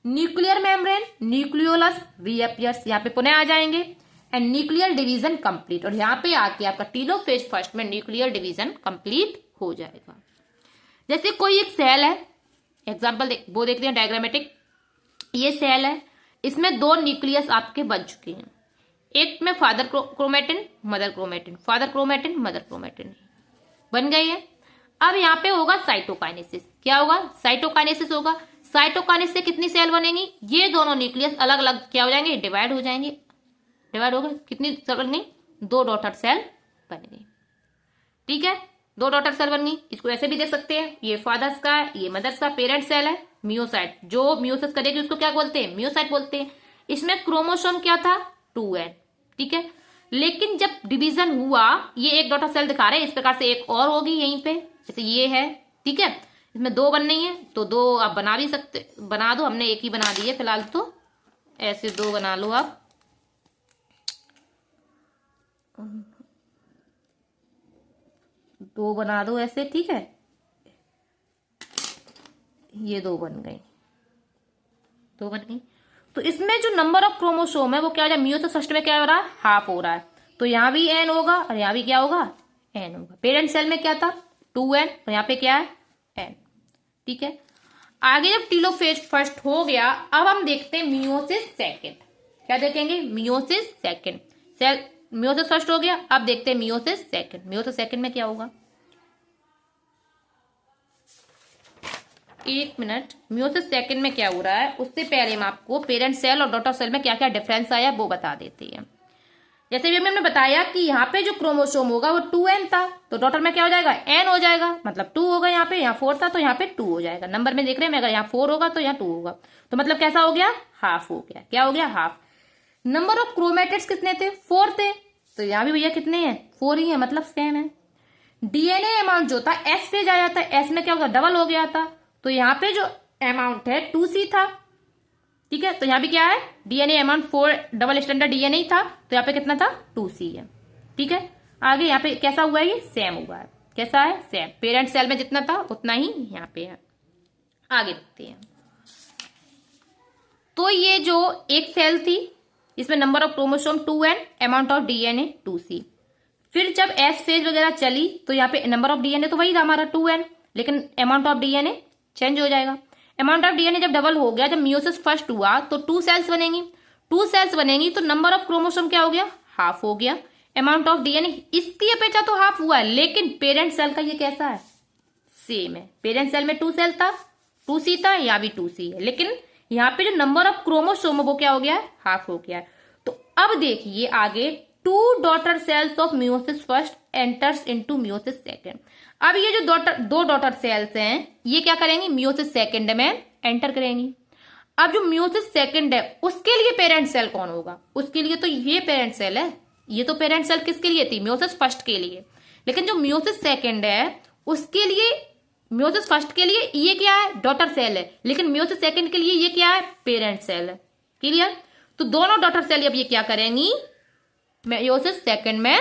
Nuclear membrane nucleolus reappears, यहाँ पे पुनः आ जाएंगे। एंड न्यूक्लियर डिवीजन कंप्लीट, और यहाँ पे आके आपका टीलोफेज फर्स्ट में न्यूक्लियर डिवीजन कंप्लीट हो जाएगा। जैसे कोई एक सेल है, एग्जाम्पल वो देखते हैं डायग्रामेटिक। ये सेल है, इसमें दो न्यूक्लियस आपके बन चुके हैं, एक में father chromatin mother chromatin, father chromatin mother chromatin बन गई है। अब यहाँ पे होगा साइटोकाइनेसिस। क्या होगा, साइटोकाइनेसिस होगा। साइटोकाइनेसिस से कितनी सेल बनेंगी, ये दोनों न्यूक्लियस अलग अलग क्या हो जाएंगे, डिवाइड हो जाएंगे। डिवाइड हो गए, कितनी सेल बन गई, दो डॉटर सेल बन गई। ठीक है, दो डॉटर सेल बन गई। इसको ऐसे भी देख सकते हैं, ये फादर्स का है, ये मदर्स का, पेरेंट सेल है। मियोसाइट, जो मियोसिस करेगी उसको क्या बोलते हैं, मियोसाइट बोलते हैं। इसमें क्रोमोसोम क्या था, 2n। ठीक है, लेकिन जब डिवीजन हुआ, ये एक डॉटर सेल दिखा रहे हैं, इस प्रकार से एक और होगी यहीं पे, जैसे ये है। ठीक है, इसमें दो बननी है तो दो आप बना भी सकते, बना दो, हमने एक ही बना दी है फिलहाल, तो ऐसे दो बना लो आप। दो बना दो ऐसे, ठीक है, ये दो बन गई, दो बन गई। तो इसमें जो नंबर ऑफ क्रोमोसोम है वो क्या हो जाए, मियोसिस फर्स्ट में क्या हो रहा है, हाफ हो रहा है। तो यहाँ भी n होगा और यहाँ भी क्या होगा, n होगा। पेरेंट सेल में क्या था, 2n, और यहाँ पे क्या है, n। ठीक है, आगे जब टीलोफेज फर्स्ट हो गया, अब हम देखते हैं मियोसिस सेकंड। क्या देखेंगे, meiosis second. Cell meiosis first हो गया, अब देखते हैं मियोसिस सेकंड। मियोसिस सेकंड में क्या होगा, एक मिनट। मियोसिस सेकंड में क्या हो रहा है, उससे पहले हम आपको पेरेंट सेल और डॉटर सेल में क्या क्या डिफरेंस आया वो बता देते हैं। जैसे भी हमने बताया कि यहाँ पे जो क्रोमोसोम होगा वो 2n था, तो डॉटर में क्या हो जाएगा, n हो जाएगा, मतलब 2 होगा। यहाँ फोर था तो यहाँ पे 2 हो जाएगा। नंबर में देख रहे हैं, अगर यहाँ 4 होगा तो यहाँ 2 होगा, तो मतलब कैसा हो गया, हाफ हो गया। क्या हो गया, हाफ। नंबर ऑफ क्रोमेटिड्स कितने थे, 4 थे, तो यहाँ भी भैया कितने हैं, 4 ही है, मतलब सेम है। डीएनए अमाउंट जो था एस फेज आ जाता है, एस में क्या होगा, डबल हो गया था, तो यहाँ पे जो अमाउंट है 2C था। ठीक है, तो यहाँ पे क्या है, DNA amount 4 double standard DNA था, तो यहाँ पे कितना था, 2C है। ठीक है, आगे यहाँ पे कैसा हुआ है, ये सेम हुआ है। कैसा है, सेम। पेरेंट सेल में जितना था उतना ही यहाँ पे है। आगे देखते हैं। तो ये जो एक सेल थी, इसमें number of chromosome 2N, amount of DNA 2C। फिर जब एस फेज वगैरह चली तो यहाँ पे नंबर ऑफ डीएनए तो वही था हमारा 2N, लेकिन अमाउंट ऑफ डीएनए चेंज हो जाएगा। अमाउंट ऑफ डीएनए जब डबल हो गया, जब मियोसिस फर्स्ट हुआ तो 2 सेल्स बनेंगी। 2 सेल्स बनेंगी तो नंबर ऑफ क्रोमोसोम क्या हो गया, हाफ हो गया। अमाउंट ऑफ डीएनए इसकी अपेक्षा तो हाफ हुआ है, लेकिन पेरेंट सेल का ये कैसा है, सेम है। पेरेंट सेल में 2 सेल था, 2C था, यहाँ भी 2C है, लेकिन यहाँ पे जो नंबर ऑफ क्रोमोसोम वो क्या हो गया है, हाफ हो गया है। तो अब देखिए आगे, 2 daughter cells of meiosis first enters into meiosis second. अब ये जो दो डॉटर सेल्स हैं, ये क्या करेंगी, मियोसिस सेकंड में एंटर करेंगी। अब जो मियोसिस सेकंड है उसके लिए पेरेंट सेल कौन होगा, उसके लिए तो ये पेरेंट सेल है। ये तो पेरेंट सेल किसके लिए थी, मियोसिस फर्स्ट के लिए, लेकिन जो मियोसिस सेकंड है उसके लिए, मियोसिस फर्स्ट के लिए ये क्या है, डॉटर सेल है, लेकिन मियोसिस सेकंड के लिए ये क्या है, पेरेंट सेल है। क्लियर। तो दोनों डॉटर सेल अब ये क्या करेंगी, मियोसिस सेकंड में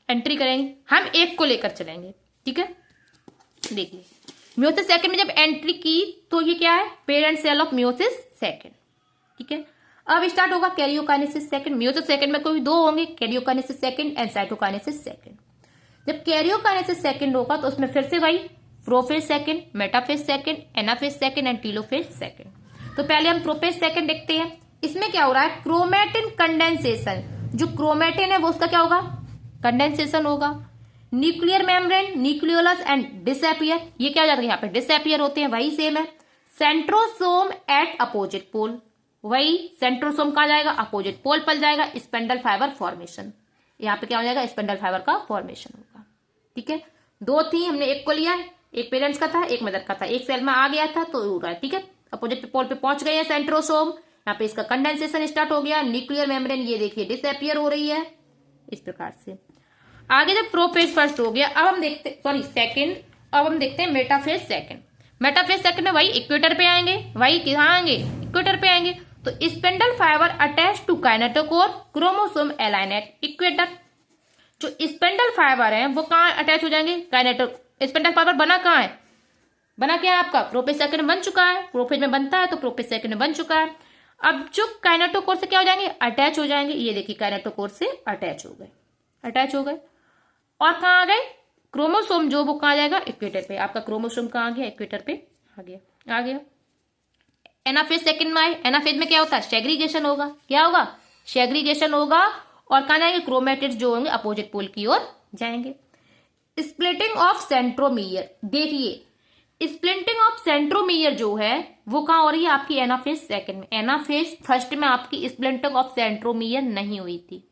एंट्री करेंगे। हम एक को लेकर चलेंगे। ठीक है, देखिए मियोसिस सेकंड में जब एंट्री की तो ये क्या है, parent cell of meiosis second. ठीक है, अब स्टार्ट होगा कैरियोकाइनेसिस सेकंड। मियोसिस सेकंड में कोई 2 होंगे, karyokinesis second and cytokinesis second. जब कैरियोकाइनेसिस सेकंड होगा तो उसमें फिर से वही prophase second, metaphase second, anaphase second and telophase second. तो पहले हम प्रोफेज सेकंड देखते हैं। इसमें क्या हो रहा है, क्रोमेटिन कंडेंसेशन। जो क्रोमेटिन है वो उसका क्या होगा, कंडेंसेशन होगा। Nuclear membrane, nucleolus and disappear, ये क्या हो जाता है, यहाँ पे डिसएपियर होते हैं, वही सेम है। सेंट्रोसोम एट अपोजिट पोल, वही सेंट्रोसोम कहा जाएगा, अपोजिट पोल पर जाएगा, स्पेंडल फाइबर फॉर्मेशन। यहाँ पे क्या हो जाएगा, स्पेंडल फाइबर का फॉर्मेशन होगा। ठीक है, 2 थी, हमने एक को लिया, एक पेरेंट्स का था, एक मदर का था, एक सेल में आ गया था तो हो रहा है। ठीक है, अपोजिट पोल पे पहुंच गए हैं सेंट्रोसोम, यहाँ पे इसका कंडेंसेशन स्टार्ट हो गया। न्यूक्लियर मेम्ब्रेन ये देखिए डिसअपियर हो रही है इस प्रकार से। आगे जब प्रोफेज फर्स्ट हो गया, अब हम देखते, सॉरी सेकंड, अब हम देखते हैं मेटाफेज सेकंड। मेटाफेज सेकंड में वही इक्वेटर पे आएंगे, वही कहाँ आएंगे, इक्वेटर पे आएंगे। तो spindle fibre attach to kinetochore, chromosome align at equator. जो स्पेंडल फाइबर है वो कहाँ अटैच हो जाएंगे, काइनेटो। स्पेंडल फाइबर बना कहाँ है, बना क्या है आपका, प्रोफेज सेकंड में बन चुका है, प्रोफेज में बनता है तो प्रोफेज सेकंड में बन चुका है। अब जो काइनेटोकोर से क्या हो जाएंगे, अटैच हो जाएंगे। ये देखिए काइनेटोकोर से अटैच हो गए, अटैच हो गए। और कहाँ आ गए, क्रोमोसोम जो वो कहाँ जाएगा, इक्वेटर पे। आपका क्रोमोसोम कहाँ आ गया, इक्वेटर पे आ गया, आ गया। एनाफेज सेकंड में आए, एनाफेज में क्या होता है, सेग्रीगेशन होगा। क्या होगा, सेग्रीगेशन होगा। और कहाँ जाएंगे, क्रोमेटिड्स जो होंगे अपोजिट पोल की ओर जाएंगे। स्प्लिटिंग ऑफ सेंट्रोमियर, देखिए स्प्लिटिंग ऑफ सेंट्रोमियर जो है वो कहाँ हो रही है, आपकी एनाफेज सेकंड में। एनाफेज फर्स्ट में आपकी स्प्लिटिंग ऑफ सेंट्रोमियर नहीं हुई थी,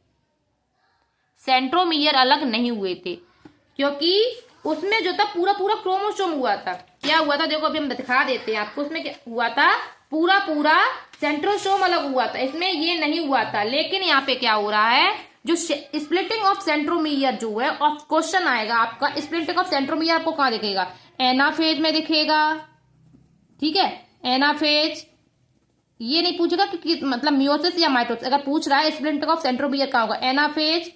सेंट्रोमियर अलग नहीं हुए थे, क्योंकि उसमें जो था पूरा पूरा क्रोमोसोम हुआ था। क्या हुआ था, देखो अभी हम दिखा देते हैं आपको। उसमें क्या हुआ था, पूरा पूरा सेंट्रोसोम अलग हुआ था, इसमें ये नहीं हुआ था। लेकिन यहाँ पे क्या हो रहा है, जो स्प्लिटिंग ऑफ सेंट्रोमियर जो है, और क्वेश्चन आएगा आपका स्प्लिटिंग ऑफ सेंट्रोमियर आपको कहाँ दिखेगा, एनाफेज में दिखेगा। ठीक है, एनाफेज। ये नहीं पूछेगा कि मतलब मियोसिस या माइटोसिस। अगर पूछ रहा है स्प्लिटिंग ऑफ सेंट्रोमियर कहाँ होगा, anaphase,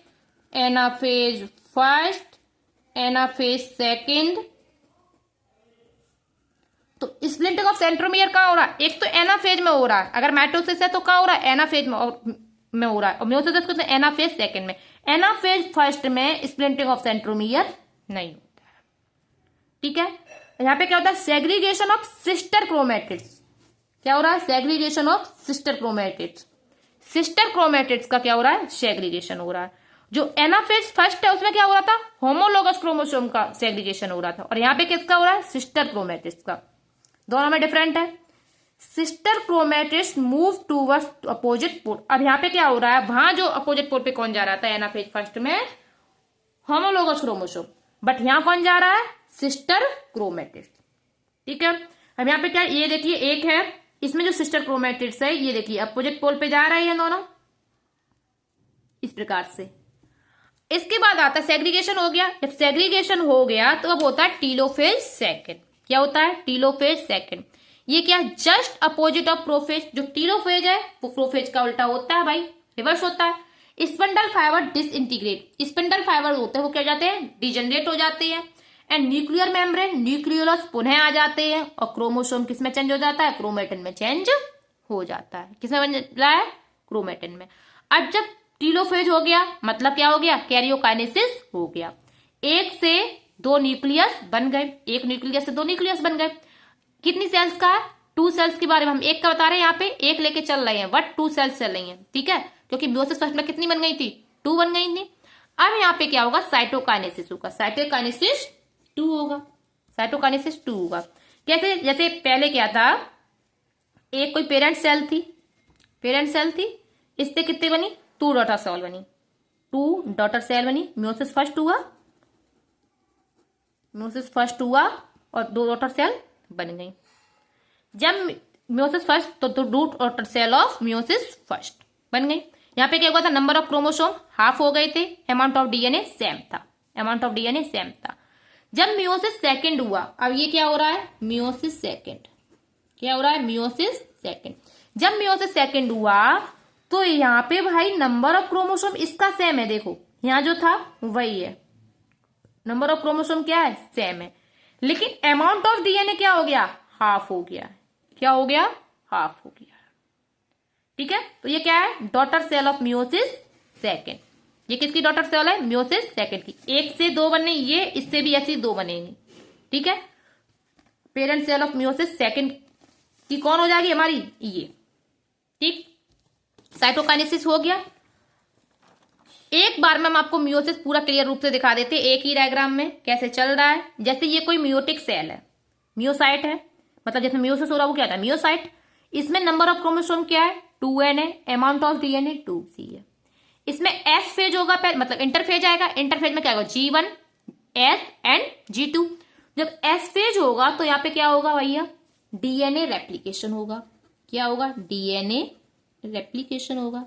anaphase first, anaphase second. तो स्प्लिटिंग ऑफ सेंट्रोमियर कहाँ हो रहा है, एक तो एनाफेज में हो रहा है, अगर माइटोसिस है तो कहाँ हो रहा है, एनाफेज में हो रहा है। और मियोसिस को एनाफेज सेकंड में। एनाफेज फर्स्ट में स्प्लिटिंग ऑफ सेंट्रोमियर नहीं होता है। ठीक है, यहाँ पे क्या होता है, सेग्रीगेशन ऑफ सिस्टर क्रोमेटिड्स। क्या हो रहा है, segregation of sister chromatids. Sister chromatids का क्या हो रहा है, सेग्रीगेशन हो रहा है। जो एनाफेज फर्स्ट है उसमें क्या हो रहा था, होमोलोगस क्रोमोसोम का सेग्रीगेशन हो रहा था। और यहाँ पे किसका हो रहा है, सिस्टर क्रोमेटिड्स का। दोनों में डिफरेंट है। Sister chromatids move towards opposite pole. अब यहाँ पे क्या हो रहा है, वहां जो अपोजिट पोल पे कौन जा रहा था, एनाफेज फर्स्ट में होमोलोगस क्रोमोसोम, बट यहाँ कौन जा रहा है, सिस्टर क्रोमेटिड्स। ठीक है, अब यहाँ पे क्या, ये देखिए एक है, इसमें जो सिस्टर क्रोमेटिड्स है ये देखिए अपोजिट पोल पे जा रही है दोनों, इस प्रकार से। इसके बाद आता है सेग्रीगेशन हो गया। जब सेग्रीगेशन हो गया तो अब होता है टीलोफेज सेकंड। क्या होता है? Telophase second. ये क्या? Just opposite of prophase. जो टीलोफेज है वो प्रोफेज का उल्टा होता है भाई, रिवर्स होता है। Spindle fibre disintegrate. Spindle fibre होते हैं वो क्या जाते हैं? डिजनरेट हो जाते हैं। एंड न्यूक्लियर मेम्ब्रेन, न्यूक्लियोलस पुनः आ जाते हैं। और क्रोमोसोम किसमें चेंज हो जाता है? क्रोमेटिन में चेंज हो जाता है। किसमें बन रहा है? क्रोमेटिन में। अब जब टीलोफेज हो गया मतलब क्या हो गया? कैरियोकाइनेसिस हो गया। एक से दो न्यूक्लियस बन गए, एक न्यूक्लियस से दो न्यूक्लियस बन गए। कितनी सेल्स का? 2 सेल्स के बारे में हम एक का बता रहे हैं, यहाँ पे एक लेके चल रहे हैं, बट 2 सेल्स चल रही हैं, ठीक है, क्योंकि मियोसिस फर्स्ट में कितनी बन गई थी? 2 बन गई थी। अब यहाँ पे क्या होगा? साइटोकाइनेसिस होगा। साइटोकाइनेसिस 2 होगा। साइटोकाइनेसिस 2 होगा। कैसे? जैसे पहले क्या था, एक कोई पेरेंट सेल थी, पेरेंट सेल थी, इससे कितनी बनी? 2 डॉटर सेल बनी, 2 डॉटर सेल बनी। मियोसिस फर्स्ट हुआ, मियोसिस फर्स्ट हुआ और 2 डॉटर सेल बन गई। जब मियोसिस फर्स्ट तो 2 daughter cell of meiosis first बन गई। यहाँ पे क्या हुआ था? नंबर ऑफ क्रोमोसोम हाफ हो गए थे, अमाउंट ऑफ डीएनए सेम था, अमाउंट ऑफ डीएनए सेम था। जब मियोसिस सेकंड हुआ, अब ये क्या हो रहा है? Meiosis second. क्या हो रहा है? Meiosis second. जब मियोसिस सेकंड हुआ तो यहाँ पे भाई नंबर ऑफ क्रोमोसोम इसका सेम है। देखो यहाँ जो था वही है, नंबर ऑफ क्रोमोसोम क्या है? सेम है, लेकिन अमाउंट ऑफ डीएनए क्या हो गया? हाफ हो गया। क्या हो गया? हाफ हो गया, ठीक है। तो ये क्या है? Daughter cell of meiosis second. ये किसकी डॉटर सेल है? मियोसिस सेकंड की। एक से 2 बने, ये इससे भी ऐसी 2 बनेंगी, ठीक है। Parent cell of meiosis second की कौन हो जाएगी? हमारी ये, ठीक। साइटोकाइनेसिस हो गया। एक बार में हम आपको मियोसिस पूरा क्लियर रूप से दिखा देते हैं एक ही डायग्राम में कैसे चल रहा है। जैसे ये कोई मियोटिक सेल है, मियोसाइट है, मतलब जैसे मियोसिस हो रहा है वो क्या था? मियोसाइट। इसमें नंबर ऑफ क्रोमोसोम क्या है? 2n है, अमाउंट ऑफ डीएनए 2c है। इसमें एस फेज होगा, मतलब इंटरफेज आएगा। इंटरफेज में क्या होगा? G1 S and G2। जब एस फेज होगा तो यहाँ पे क्या होगा भैया? डीएनए रेप्लीकेशन होगा। क्या होगा? डीएनए रेप्लीकेशन होगा।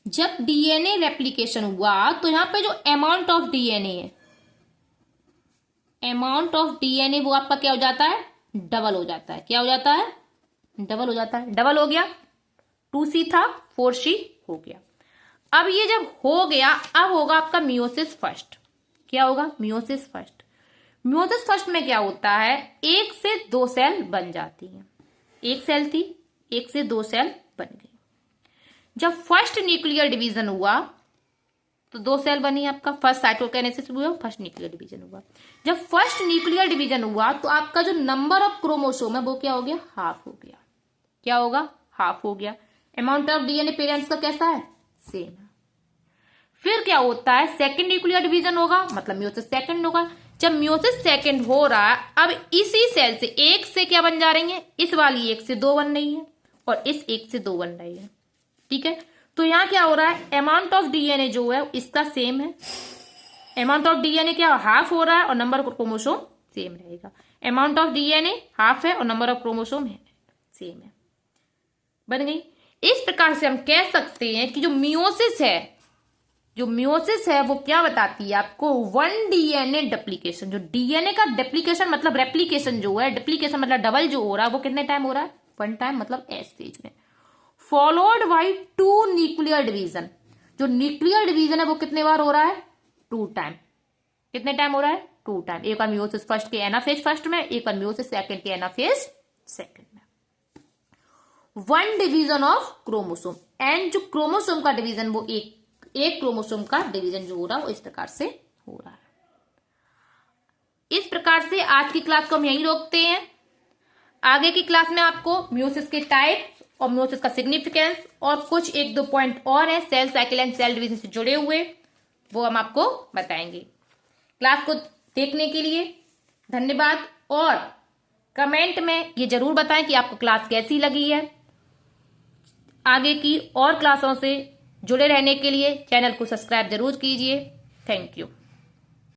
जब डीएनए रेप्लीकेशन हुआ तो यहाँ पे जो अमाउंट ऑफ डीएनए है, अमाउंट ऑफ डीएनए वो आपका क्या हो जाता है? डबल हो जाता है। क्या हो जाता है? डबल हो जाता है। डबल हो गया, 2c था 4c हो गया। अब ये जब हो गया, अब होगा आपका मियोसिस फर्स्ट। क्या होगा? Meiosis first. मियोसिस फर्स्ट में क्या होता है? 1 से 2 सेल बन जाती हैं। एक सेल थी, 1 से 2 सेल बन गई। जब फर्स्ट न्यूक्लियर डिवीजन हुआ तो 2 सेल बनी आपका। फर्स्ट साइटोकाइनेसिस हुआ, फर्स्ट न्यूक्लियर डिवीजन हुआ। जब फर्स्ट न्यूक्लियर डिवीजन हुआ तो आपका जो नंबर ऑफ क्रोमोसोम है वो क्या हो गया? हाफ हो गया। क्या होगा? हाफ हो गया। अमाउंट ऑफ डीएनए पेरेंट्स का कैसा है? सेम है। फिर क्या होता है? सेकंड न्यूक्लियर डिवीजन होगा, मतलब मियोसिस सेकंड होगा। जब मियोसिस सेकंड हो रहा है, अब इसी सेल से 1 से क्या बन जा रही है? इस वाली 1 से 2 बन रही है और इस 1 से 2 बन रही है, ठीक है। तो यहां क्या हो रहा है? अमाउंट ऑफ डीएनए जो है इसका सेम है। अमाउंट ऑफ डीएनए क्या? हाफ हो रहा है और नंबर ऑफ क्रोमोसोम सेम रहेगा। अमाउंट ऑफ डीएनए हाफ है और नंबर ऑफ क्रोमोसोम है सेम है। बन गई। इस प्रकार से हम कह सकते हैं कि जो मियोसिस है, जो मियोसिस है वो क्या बताती है आपको? 1 डीएनए डुप्लीकेशन। जो डीएनए का डुप्लीकेशन मतलब रेप्लीकेशन जो है, डुप्लीकेशन मतलब डबल जो हो रहा है वो कितने टाइम हो रहा है? 1 टाइम, मतलब एस फेज में। Followed by 2 nuclear division. जो न्यूक्लियर डिवीजन है वो कितने बार हो रहा है? 2 टाइम। कितने टाइम हो रहा है? 2 टाइम। एक बार मियोसिस फर्स्ट के एनाफेज फर्स्ट में, एक बार मियोसिस सेकंड के एनाफेज सेकंड में। 1 डिवीजन ऑफ क्रोमोसोम। एंड जो क्रोमोसोम का डिवीजन वो एक क्रोमोसोम का डिवीजन जो हो रहा है वो इस प्रकार से हो रहा है। इस प्रकार से आज की क्लास को हम यहीं रोकते हैं। आगे की क्लास में आपको मियोसिस के टाइप्स और मियोसिस का सिग्निफिकेंस और कुछ 1-2 पॉइंट और है cell cycle and cell division से जुड़े हुए, वो हम आपको बताएंगे। क्लास को देखने के लिए धन्यवाद और कमेंट में ये जरूर बताएं कि आपको क्लास कैसी लगी है। आगे की और क्लासों से जुड़े रहने के लिए चैनल को सब्सक्राइब जरूर कीजिए। Thank you.